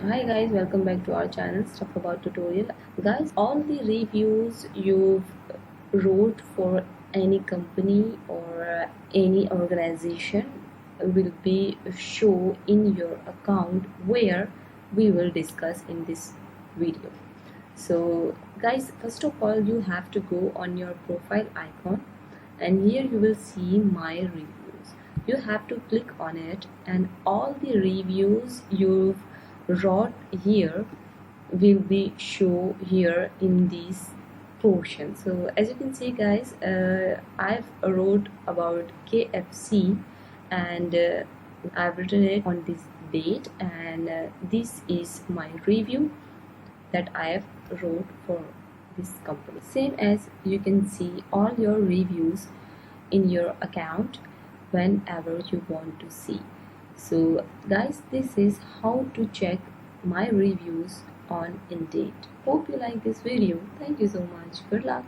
Hi guys, welcome back to our channel Stuff About Tutorial. Guys, all the reviews you've wrote for any company or any organization will be show in your account where we will discuss in this video. So guys, first of all you have to go on your profile icon and here you will see my reviews. You have to click on it and all the reviews you've wrote here will be show here in this portion. So as you can see guys, I've wrote about KFC and I've written it on this date and this is my review that I have wrote for this company. Same as you can see all your reviews in your account whenever you want to see. So guys, this is how to check my reviews on Indeed. Hope you like this video. Thank you so much. Good luck.